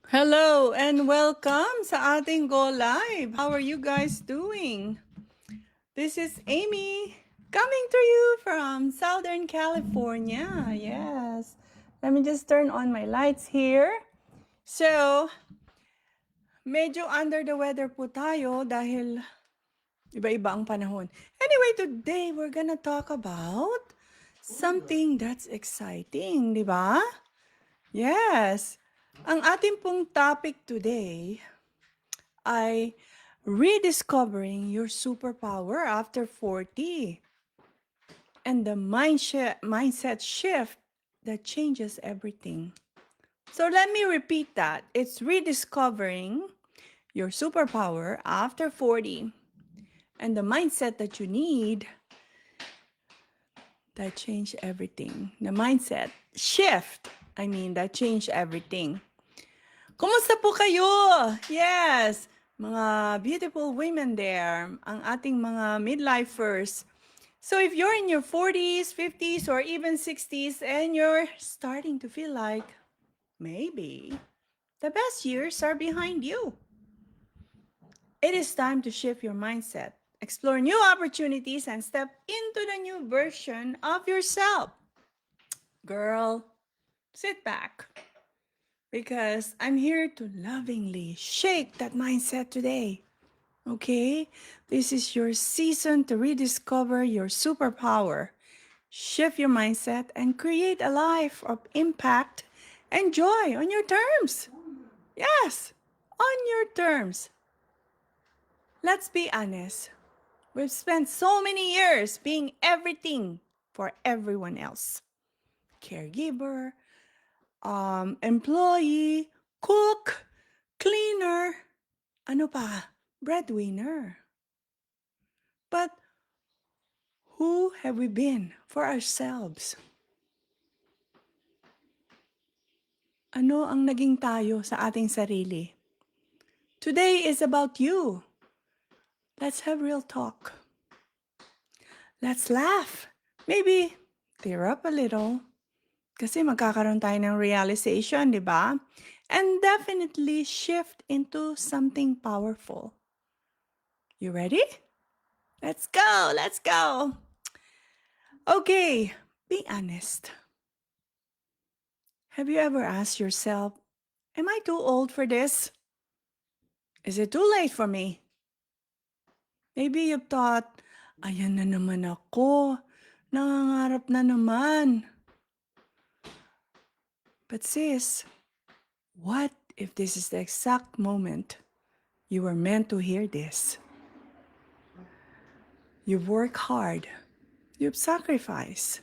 Hello and welcome sa ating Go Live. How are you guys doing? This is Amy coming to you from Southern California. Yes. Let me just turn on my lights here. So, medyo under the weather po tayo dahil iba-iba ang panahon. Anyway, today we're gonna talk about something that's exciting, di ba? Yes. Ang ating pong topic today ay rediscovering your superpower after 40 and the mindset shift that changes everything. So let me repeat that. It's rediscovering your superpower after 40 and the mindset that you need that change everything. The mindset shift, that change everything. Kumusta po kayo? Yes, mga beautiful women there, ang ating mga midlifers. So if you're in your 40s, 50s, or even 60s, and you're starting to feel like maybe the best years are behind you, it is time to shift your mindset, explore new opportunities, and step into the new version of yourself. Girl, sit back. Because I'm here to lovingly shake that mindset today. Okay? This is your season to rediscover your superpower, shift your mindset, and create a life of impact and joy on your terms. Yes, on your terms. Let's be honest. We've spent so many years being everything for everyone else. Caregiver, employee, cook, cleaner, ano pa, breadwinner. But who have we been for ourselves? Ano ang naging tayo sa ating sarili? Today is about you. Let's have real talk. Let's laugh. Maybe tear up a little. Kasi magkakaroon tayo ng realization, di ba? And definitely shift into something powerful. You ready? Let's go! Let's go! Okay, be honest. Have you ever asked yourself, am I too old for this? Is it too late for me? Maybe you've thought, ayan na naman ako, nangangarap na naman. But sis, what if this is the exact moment you were meant to hear this? You've worked hard. You've sacrificed.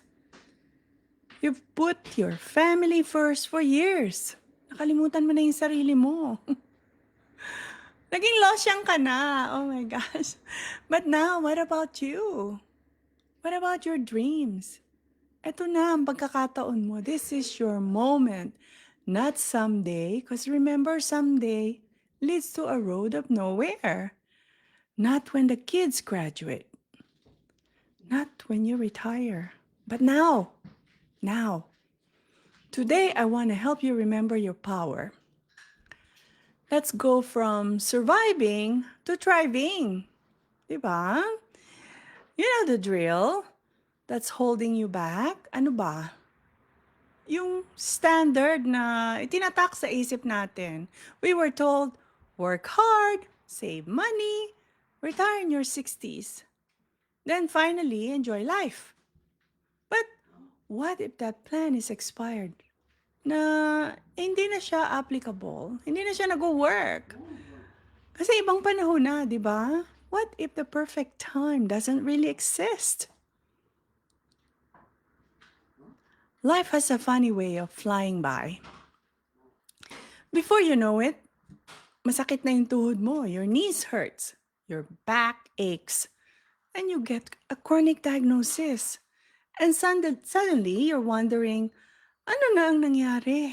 You've put your family first for years. Nakalimutan mo na yung sarili mo. Naging losyang ka na. Oh my gosh. But now, what about you? What about your dreams? Ito na ang pagkakataon mo. This is your moment. Not someday, because remember, someday leads to a road of nowhere. Not when the kids graduate. Not when you retire. But now. Now. Today, I want to help you remember your power. Let's go from surviving to thriving. Diba? You know the drill. That's holding you back. Ano ba? Yung standard na itinatak sa isip natin. We were told, work hard, save money, retire in your 60s. Then finally, enjoy life. But what if that plan is expired? Na hindi na siya applicable, hindi na siya nag-work. Kasi ibang panahon na, di ba? What if the perfect time doesn't really exist? Life has a funny way of flying by. Before you know it, masakit na yung tuhod mo, your knees hurts, your back aches, and you get a chronic diagnosis. And suddenly, you're wondering, ano na ang nangyari?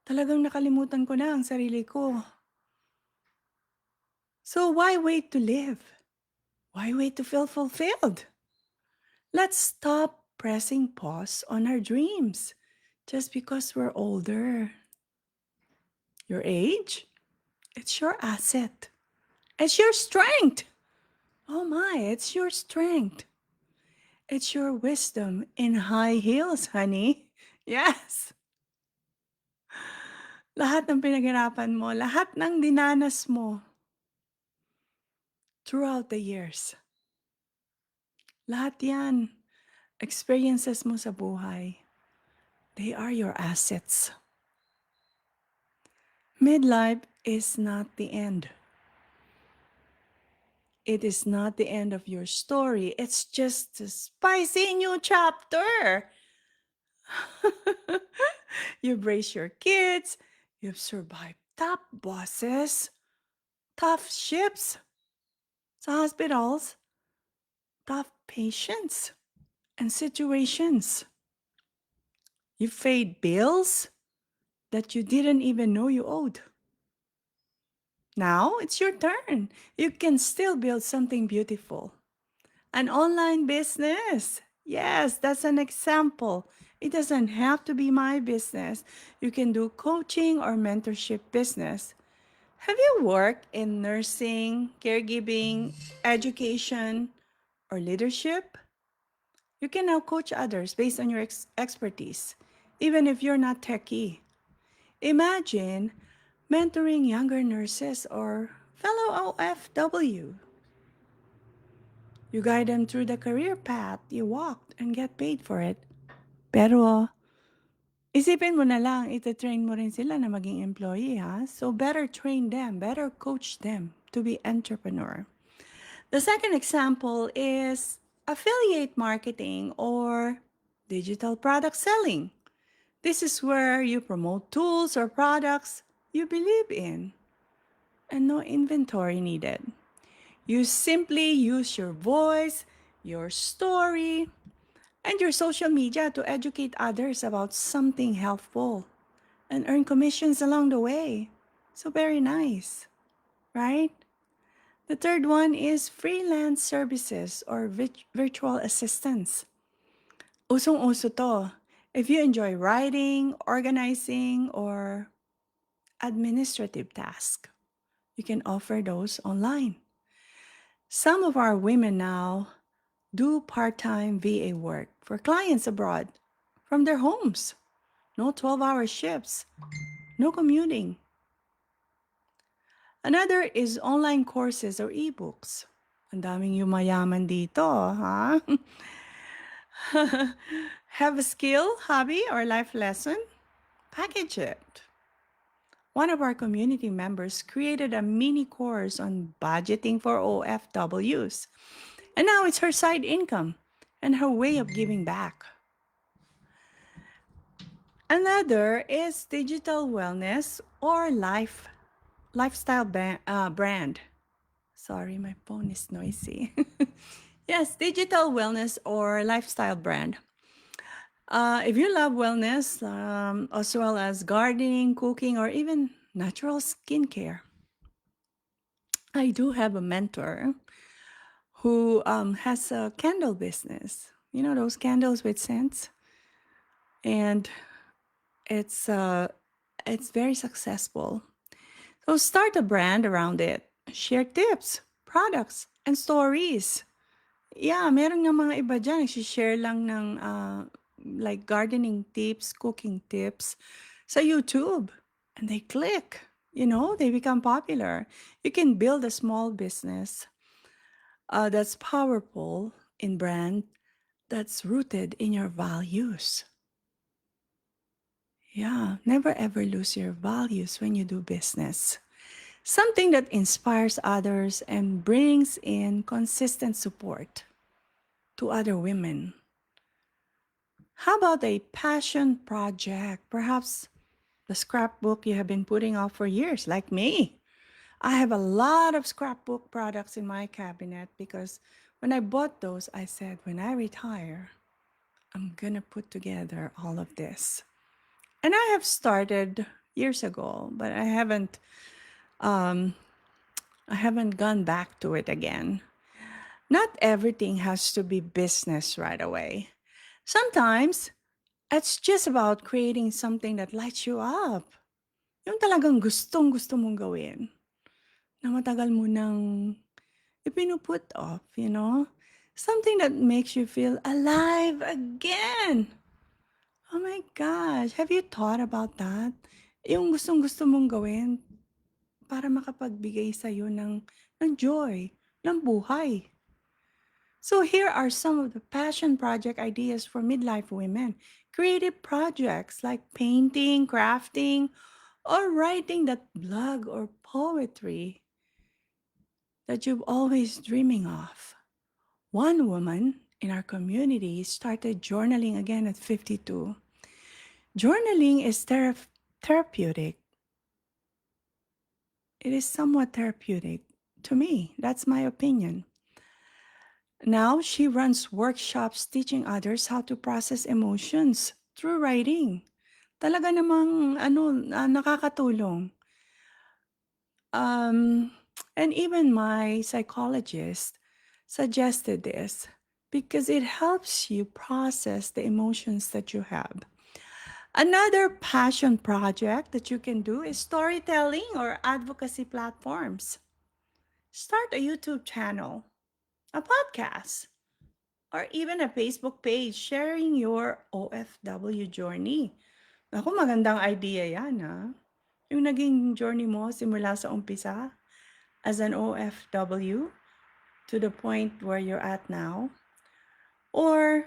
Talagang nakalimutan ko na ang sarili ko. So why wait to live? Why wait to feel fulfilled? Let's stop pressing pause on our dreams just because we're older. Your age? It's your asset. It's your strength. Oh my, it's your strength. It's your wisdom in high heels, honey. Yes. Lahat ng pinaghirapan mo, lahat ng dinanas mo throughout the years. Lahat yan, experiences mo sa buhay. They are your assets. Midlife is not the end. It is not the end of your story. It's just a spicy new chapter. You've raised your kids. You've survived top bosses, tough ships sa hospitals, tough patients and situations. You paid bills that you didn't even know you owed. Now it's your turn. You can still build something beautiful. An online business. Yes, that's an example. It doesn't have to be my business. You can do coaching or mentorship business. Have you worked in nursing, caregiving, education, or leadership? You can now coach others based on your expertise, even if you're not techie. Imagine mentoring younger nurses or fellow OFW. You guide them through the career path you walked and get paid for it. Pero isipin mo na lang, iti-train mo rin sila na maging employee, ha? So better train them, better coach them to be entrepreneur. The second example is affiliate marketing or digital product selling. This is where you promote tools or products you believe in and no inventory needed. You simply use your voice, your story, and your social media to educate others about something helpful and earn commissions along the way. So, very nice, right? The third one is freelance services or virtual assistants. Usong-uso to. If you enjoy writing, organizing, or administrative tasks, you can offer those online. Some of our women now do part-time VA work for clients abroad from their homes. No 12-hour shifts, no commuting. Another is online courses or ebooks. Ang daming yumayaman dito, ha? Have a skill, hobby, or life lesson? Package it. One of our community members created a mini course on budgeting for OFWs. And now it's her side income and her way of giving back. Another is digital wellness or lifestyle brand. Sorry, my phone is noisy. Yes, digital wellness or lifestyle brand. If you love wellness, as well as gardening, cooking, or even natural skincare, I do have a mentor who has a candle business. You know those candles with scents, and it's uh, it's very successful. So start a brand around it. Share tips, products, and stories. Yeah, meron nga mga iba dyan, share lang ng like gardening tips, cooking tips sa YouTube. And they click, they become popular. You can build a small business that's powerful in brand, that's rooted in your values. Yeah, never ever lose your values when you do business. Something that inspires others and brings in consistent support to other women. How about a passion project? Perhaps the scrapbook you have been putting off for years, like me. I have a lot of scrapbook products in my cabinet because when I bought those, I said, when I retire, I'm gonna put together all of this. And I have started years ago, but um, I haven't gone back to it again. Not everything has to be business right away. Sometimes it's just about creating something that lights you up. Yung talagang gustong-gusto mong gawin na matagal mo nang ipinu-put off, you know? Something that makes you feel alive again. Oh my gosh, have you thought about that? Yung gustong-gusto mong gawin para makapagbigay sa'yo ng joy, ng buhay. So here are some of the passion project ideas for midlife women. Creative projects like painting, crafting, or writing that blog or poetry that you've always dreaming of. One woman in our community started journaling again at 52. Journaling is therapeutic. It is somewhat therapeutic to me. That's my opinion. Now she runs workshops teaching others how to process emotions through writing. Talaga namang nakakatulong. Um, and even my psychologist suggested this because it helps you process the emotions that you have. Another passion project that you can do is storytelling or advocacy platforms. Start a YouTube channel, a podcast, or even a Facebook page sharing your OFW journey. Ako, magandang idea yan, ha? Yung naging journey mo simula sa umpisa as an OFW to the point where you're at now. Or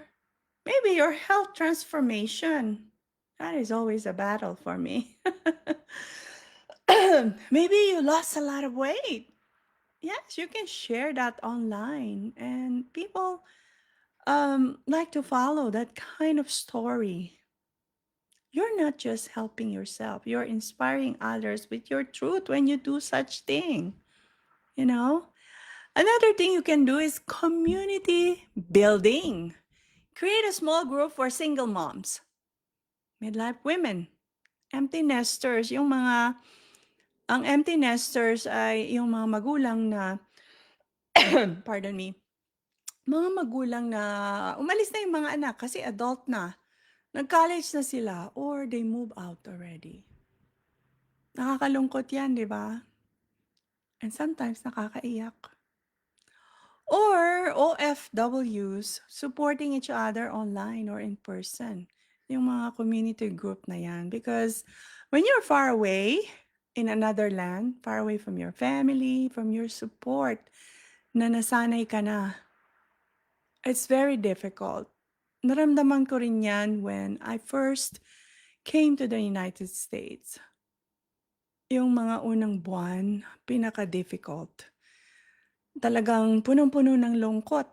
maybe your health transformation. That is always a battle for me. Maybe you lost a lot of weight. Yes, you can share that online, and people like to follow that kind of story. You're not just helping yourself, you're inspiring others with your truth when you do such thing, you know? Another thing you can do is community building. Create a small group for single moms, midlife women, empty nesters, ang empty nesters ay yung mga magulang na, pardon me, mga magulang na umalis na yung mga anak kasi adult na, nag-college na sila, or they move out already. Nakakalungkot yan, di ba? And sometimes nakakaiyak. Or OFWs supporting each other online or in person. Yung mga community group na yan. Because when you're far away in another land, far away from your family, from your support, na nasanay ka na, it's very difficult. Naramdaman ko rin yan when I first came to the United States. Yung mga unang buwan, pinaka-difficult. Talagang punong-puno ng lungkot.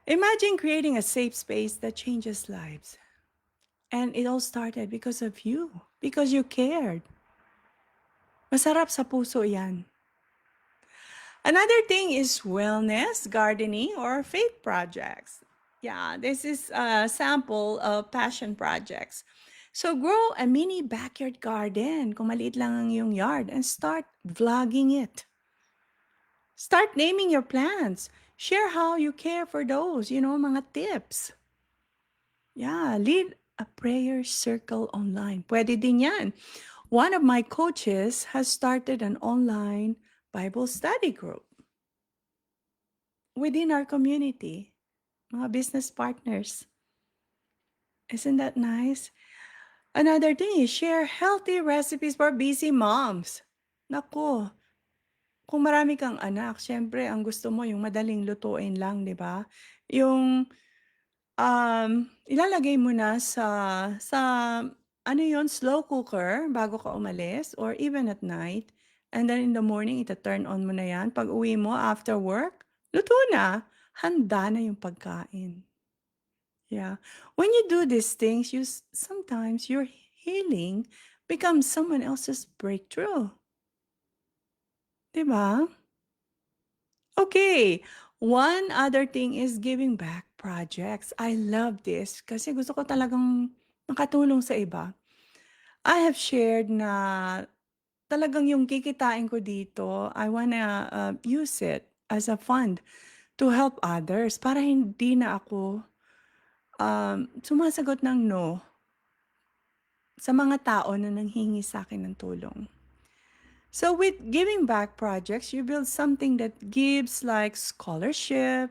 Imagine creating a safe space that changes lives. And it all started because of you, because you cared. Masarap sa puso yan. Another thing is wellness, gardening, or faith projects. Yeah, this is a sample of passion projects. So grow a mini backyard garden kung maliit lang ang iyong yard and start vlogging it. Start naming your plants. Share how you care for those, mga tips. Yeah, lead a prayer circle online. Pwede din yan. One of my coaches has started an online Bible study group within our community, mga business partners. Isn't that nice? Another thing is share healthy recipes for busy moms. Naku, kung marami kang anak, syempre ang gusto mo yung madaling lutuin lang, di ba? Yung ilalagay mo na sa ano yon, slow cooker bago ka umalis or even at night. And then in the morning, ita-turn on mo na yan. Pag uwi mo after work, luto na. Handa na yung pagkain. Yeah. When you do these things, sometimes your healing becomes someone else's breakthrough. Diba? Okay. One other thing is giving back projects. I love this kasi gusto ko talagang makatulong sa iba. I have shared na talagang yung kikitain ko dito, I wanna use it as a fund to help others para hindi na ako sumasagot ng no sa mga tao na nanghingi sa akin ng tulong. So with giving back projects, you build something that gives like scholarship,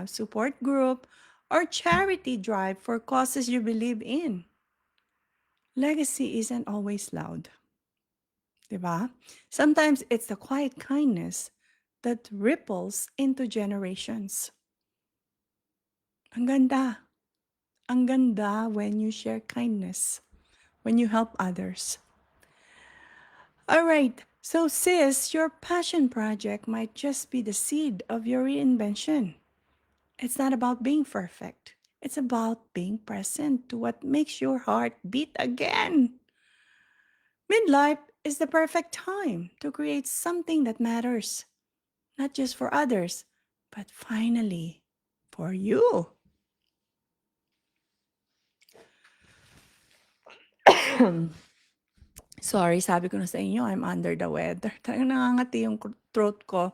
support group, or charity drive for causes you believe in. Legacy isn't always loud, diba? Sometimes it's the quiet kindness that ripples into generations. Ang ganda. Ang ganda when you share kindness, when you help others. All right. So, sis, your passion project might just be the seed of your reinvention. It's not about being perfect. It's about being present to what makes your heart beat again. Midlife is the perfect time to create something that matters, not just for others, but finally for you. Sorry, sabi ko na sa inyo, I'm under the weather. Talagang nangangati yung throat ko.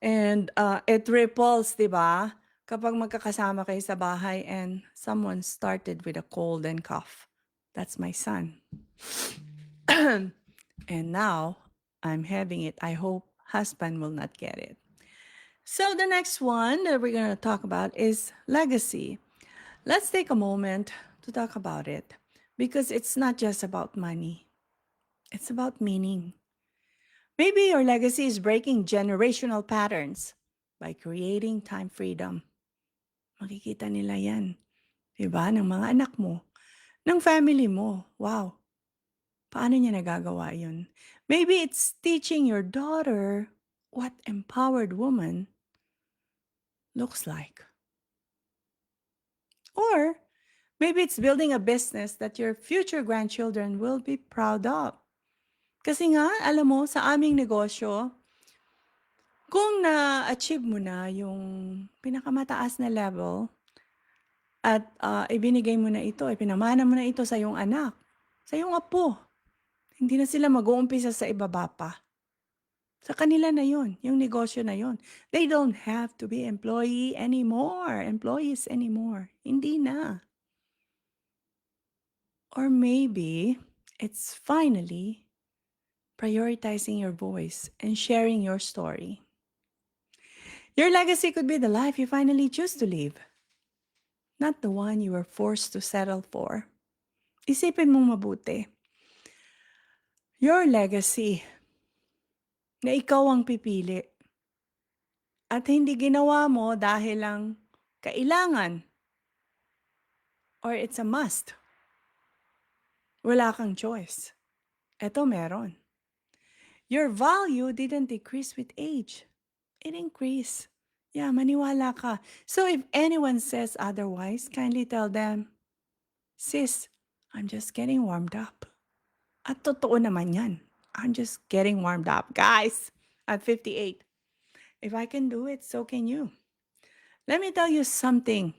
And it ripples, di ba? Kapag magkakasama kayo sa bahay and someone started with a cold and cough. That's my son. And now, I'm having it. I hope husband will not get it. So the next one that we're going to talk about is legacy. Let's take a moment to talk about it because it's not just about money. It's about meaning. Maybe your legacy is breaking generational patterns by creating time freedom. Makikita nila yan. Diba? Ng mga anak mo. Ng family mo. Wow. Paano niya nagagawa yun? Maybe it's teaching your daughter what empowered woman looks like. Or maybe it's building a business that your future grandchildren will be proud of. Kasi nga, alam mo, sa aming negosyo, kung na-achieve mo na yung pinakamataas na level at ibinigay mo na ito, ipinamana mo na ito sa iyong anak, sa iyong apo, hindi na sila mag-uumpisa sa ibaba pa. Sa kanila na yun, yung negosyo na yun. They don't have to be employees anymore. Hindi na. Or maybe it's finally prioritizing your voice and sharing your story. Your legacy could be the life you finally choose to live, not the one you were forced to settle for. Isipin mong mabuti. Your legacy na ikaw ang pipili at hindi ginawa mo dahil lang kailangan or it's a must. Wala kang choice. Eto meron. Your value didn't decrease with age. It increased. Yeah, maniwala ka. So if anyone says otherwise, kindly tell them, sis, I'm just getting warmed up. At totoo naman yan. I'm just getting warmed up. Guys, at 58, if I can do it, so can you. Let me tell you something.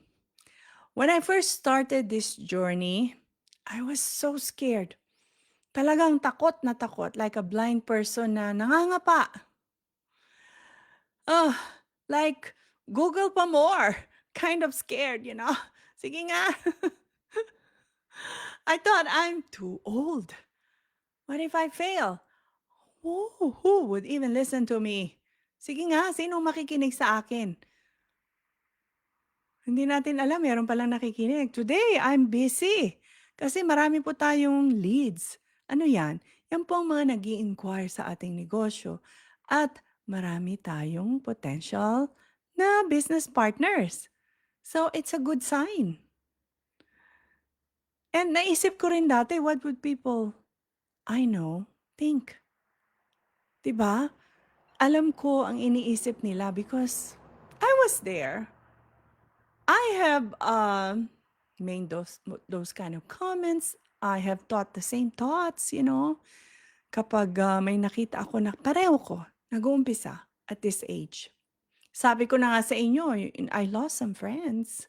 When I first started this journey, I was so scared. Talagang takot na takot, like a blind person na nangangapa. Like, Google pa more. Kind of scared, you know? Sige nga. I thought I'm too old. What if I fail? Who would even listen to me? Sige nga, sino makikinig sa akin? Hindi natin alam, meron palang nakikinig. Today, I'm busy. Kasi marami po tayong leads. Ano yan? Yan po ang mga nag inquire sa ating negosyo. At marami tayong potential na business partners. So, it's a good sign. And naisip ko rin dati, what would people I know think? Diba? Alam ko ang iniisip nila because I was there. I have made those kind of comments. I have thought the same thoughts, you know. Kapag may nakita ako na pareho ko, nag-uumpisa at this age. Sabi ko na nga sa inyo, I lost some friends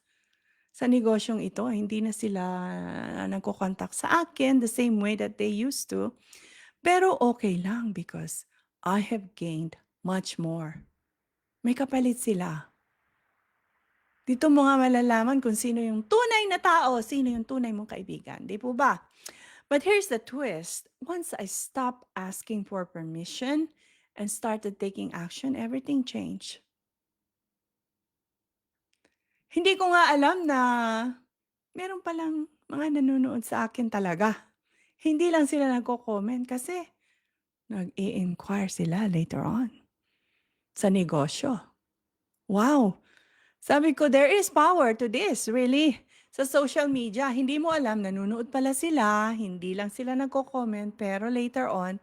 sa negosyong ito. Hindi na sila nagko-contact sa akin the same way that they used to. Pero okay lang because I have gained much more. May kapalit sila. Dito mo nga malalaman kung sino yung tunay na tao, sino yung tunay mong kaibigan, 'di po ba? But here's the twist. Once I stopped asking for permission and started taking action, everything changed. Hindi ko nga alam na meron palang mga nanonood sa akin talaga. Hindi lang sila nagko-comment kasi nag-i-inquire sila later on sa negosyo. Wow! Sabi ko, there is power to this, really. Sa social media, hindi mo alam, nanonood pala sila, hindi lang sila nagko-comment, pero later on,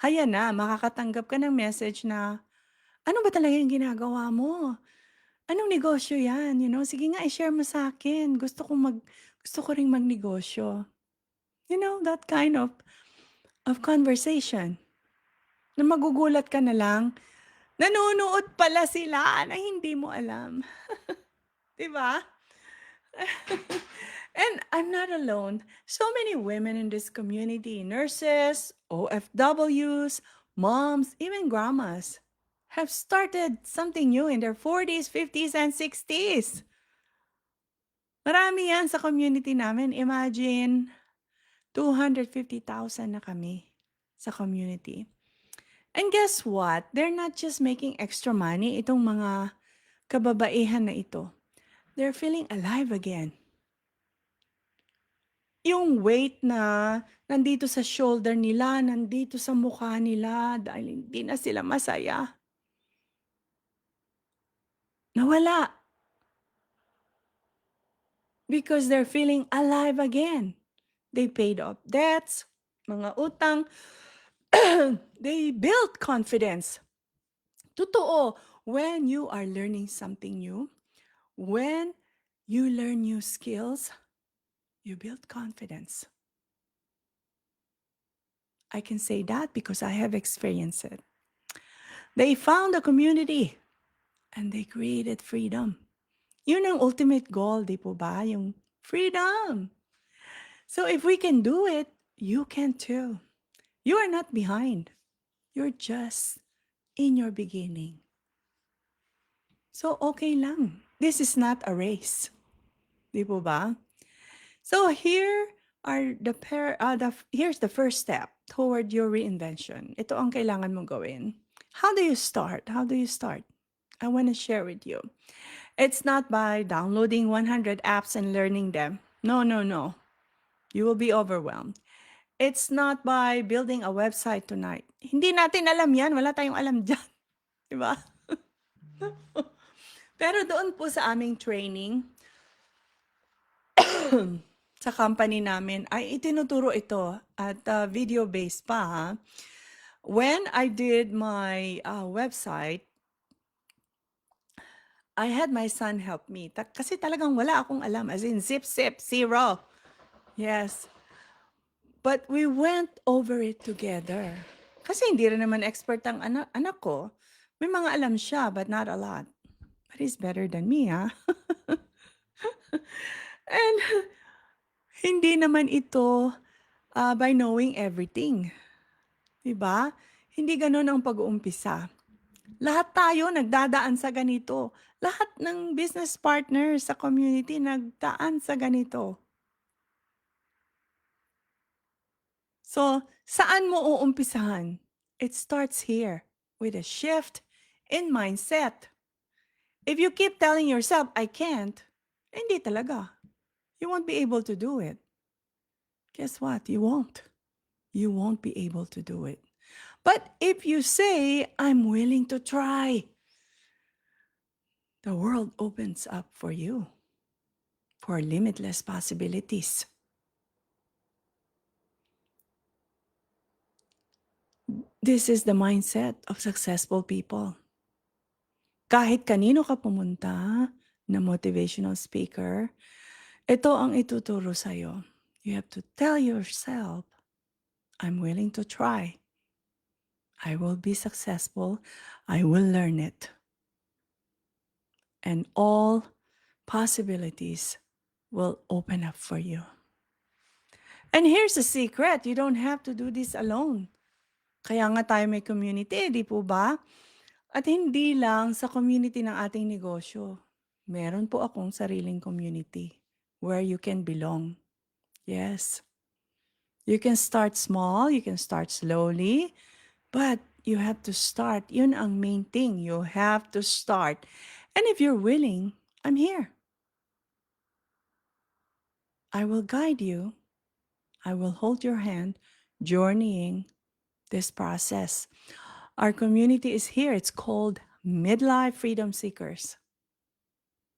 haya na, makakatanggap ka ng message na, ano ba talaga yung ginagawa mo? Anong negosyo yan? Sige nga, i-share mo sa akin. Gusto ko ring magnegosyo. That kind of conversation. Na magugulat ka na lang, nanonood pala sila na hindi mo alam. 'Di ba? And I'm not alone. So many women in this community, nurses, OFWs, moms, even grandmas, have started something new in their 40s, 50s, and 60s. Marami yan sa community namin. Imagine, 250,000 na kami sa community. And guess what? They're not just making extra money, itong mga kababaihan na ito. They're feeling alive again. Yung weight na nandito sa shoulder nila, nandito sa mukha nila dahil hindi na sila masaya. Nawala. Because they're feeling alive again. They paid off debts, mga utang. They built confidence. Totoo, when you are learning something new, when you learn new skills, you build confidence. I can say that because I have experienced it. They found a community and they created freedom. Yun ang ultimate goal, di po ba? Yung freedom. So if we can do it, you can too. You are not behind. You're just in your beginning. So okay lang. This is not a race. Di po ba? So here's the first step toward your reinvention. Ito ang kailangan mong gawin. How do you start? How do you start? I want to share with you. It's not by downloading 100 apps and learning them. No, no, no. You will be overwhelmed. It's not by building a website tonight. Hindi natin alam yan. Wala tayong alam dyan. Diba? Pero doon po sa aming training, sa company namin, ay itinuturo ito at video-based pa. Ha? When I did my website, I had my son help me. Kasi talagang wala akong alam. As in, zip, zero. Yes. But we went over it together. Kasi hindi rin naman expert ang anak ko. May mga alam siya, but not a lot. But he's better than me, ha? And hindi naman ito by knowing everything. Diba? Hindi ganun ang pag-uumpisa. Lahat tayo nagdadaan sa ganito. Lahat ng business partners sa community nagdaan sa ganito. So, saan mo uumpisahan? It starts here with a shift in mindset. If you keep telling yourself, I can't, hindi talaga. You won't be able to do it. Guess what? You won't. You won't be able to do it. But if you say, I'm willing to try, the world opens up for you for limitless possibilities. This is the mindset of successful people. Kahit kanino ka pumunta na motivational speaker, ito ang ituturo sa'yo. You have to tell yourself, I'm willing to try. I will be successful. I will learn it. And all possibilities will open up for you. And here's the secret. You don't have to do this alone. Kaya nga tayo may community, di po ba? At hindi lang sa community ng ating negosyo. Meron po akong sariling community where you can belong. Yes. You can start small, you can start slowly, but you have to start. Yun ang main thing. You have to start. And if you're willing, I'm here. I will guide you. I will hold your hand, journeying this process. Our community is here. It's called Midlife Freedom Seekers.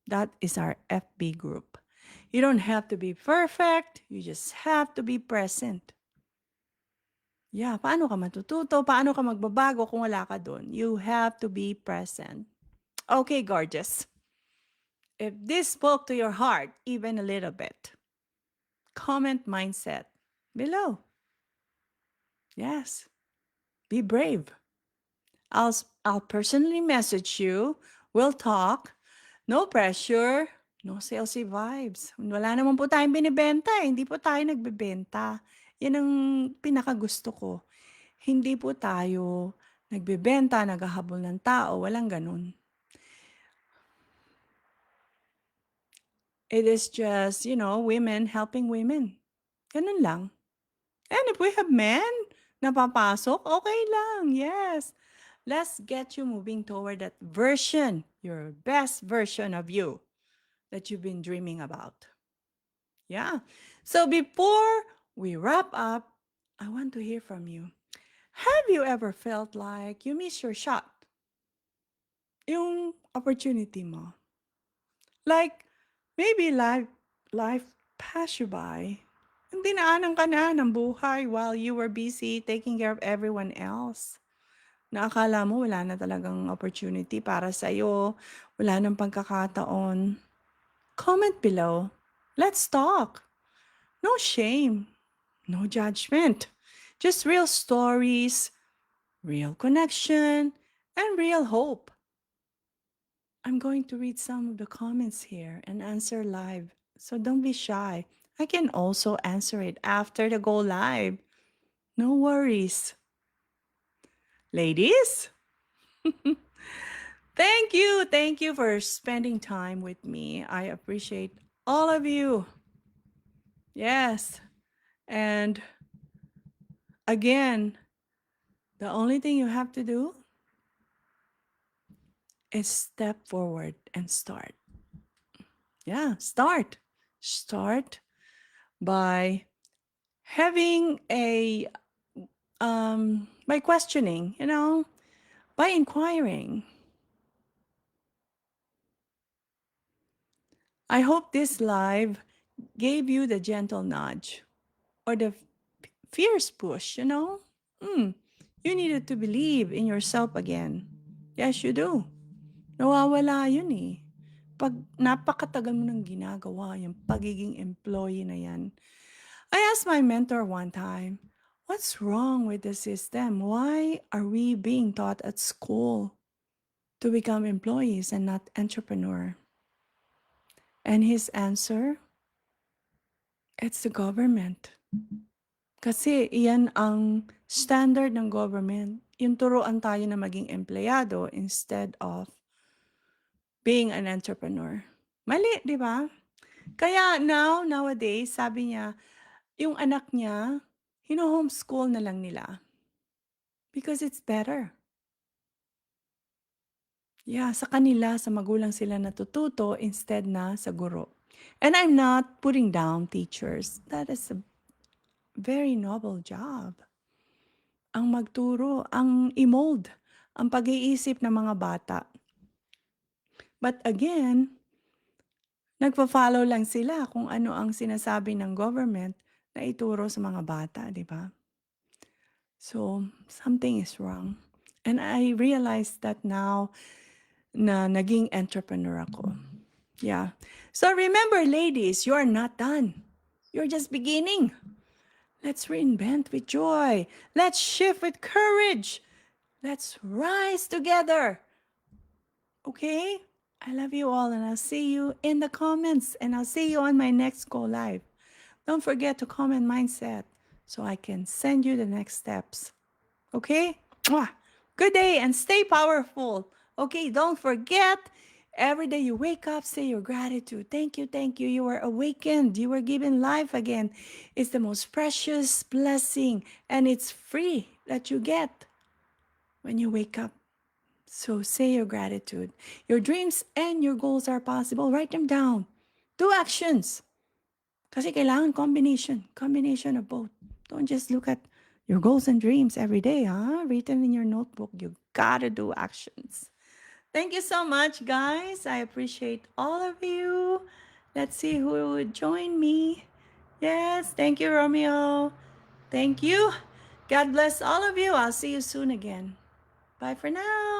That is our FB group. You don't have to be perfect. You just have to be present. Yeah, paano ka matututo? Paano ka magbabago kung wala ka doon? You have to be present. Okay, gorgeous. If this spoke to your heart even a little bit, comment mindset below. Yes, be brave. I'll personally message you. We'll talk. No pressure. No salesy vibes. Wala naman po tayong binibenta eh. Hindi po tayo nagbebenta. Yan ang pinakagusto ko. Hindi po tayo nagbebenta, naghahabol ng tao. Walang ganun. It is just, women helping women. Ganun lang. And if we have men na papasok, okay lang. Yes. Let's get you moving toward that version, your best version of you that you've been dreaming about. Yeah. So before we wrap up, I want to hear from you. Have you ever felt like you missed your shot? Yung opportunity mo. Like, maybe life passed you by. And dinaanan ka na ng buhay while you were busy taking care of everyone else. Na akala mo wala na talagang opportunity para sa'yo, wala nang pagkakataon. Comment below. Let's talk. No shame, no judgment. Just real stories, real connection, and real hope. I'm going to read some of the comments here and answer live. So don't be shy. I can also answer it after the go live. No worries. Ladies, thank you. Thank you for spending time with me. I appreciate all of you. Yes. And again, the only thing you have to do is step forward and start. Yeah, start. Start by having by questioning, by inquiring. I hope this live gave you the gentle nudge or the fierce push, You needed to believe in yourself again. Yes, you do. Nawawala yun eh. Pag napakatagal mo nang ginagawa yung pagiging employee na yan. I asked my mentor one time, what's wrong with the system? Why are we being taught at school to become employees and not entrepreneur? And his answer, it's the government. Kasi iyan ang standard ng government. Yung turuan tayo na maging empleyado instead of being an entrepreneur. Mali, di ba? Kaya nowadays, sabi niya, yung anak niya, hino-homeschool na lang nila. Because it's better. Yeah, sa kanila, sa magulang sila natututo instead na sa guro. And I'm not putting down teachers. That is a very noble job. Ang magturo, ang i-mold, ang pag-iisip ng mga bata. But again, nagpa-follow lang sila kung ano ang sinasabi ng government na ituro sa mga bata, di ba? So, something is wrong. And I realized that now na naging entrepreneur ako. Yeah. So remember, ladies, you are not done. You're just beginning. Let's reinvent with joy. Let's shift with courage. Let's rise together. Okay? I love you all and I'll see you in the comments and I'll see you on my next Go Live. Don't forget to comment mindset so I can send you the next steps. Okay? Mwah! Good day and stay powerful. Okay, don't forget Every day you wake up, say your gratitude. Thank you, thank you. You are awakened. You were given life again. It's the most precious blessing, and it's free that you get when you wake up. So say your gratitude. Your dreams and your goals are possible. Write them down. Do actions. Kasi kailangan combination of both. Don't just look at your goals and dreams every day, huh? Written in your notebook. You gotta do actions. Thank you so much, guys. I appreciate all of you. Let's see who would join me. Yes, thank you, Romeo. Thank you. God bless all of you. I'll see you soon again. Bye for now.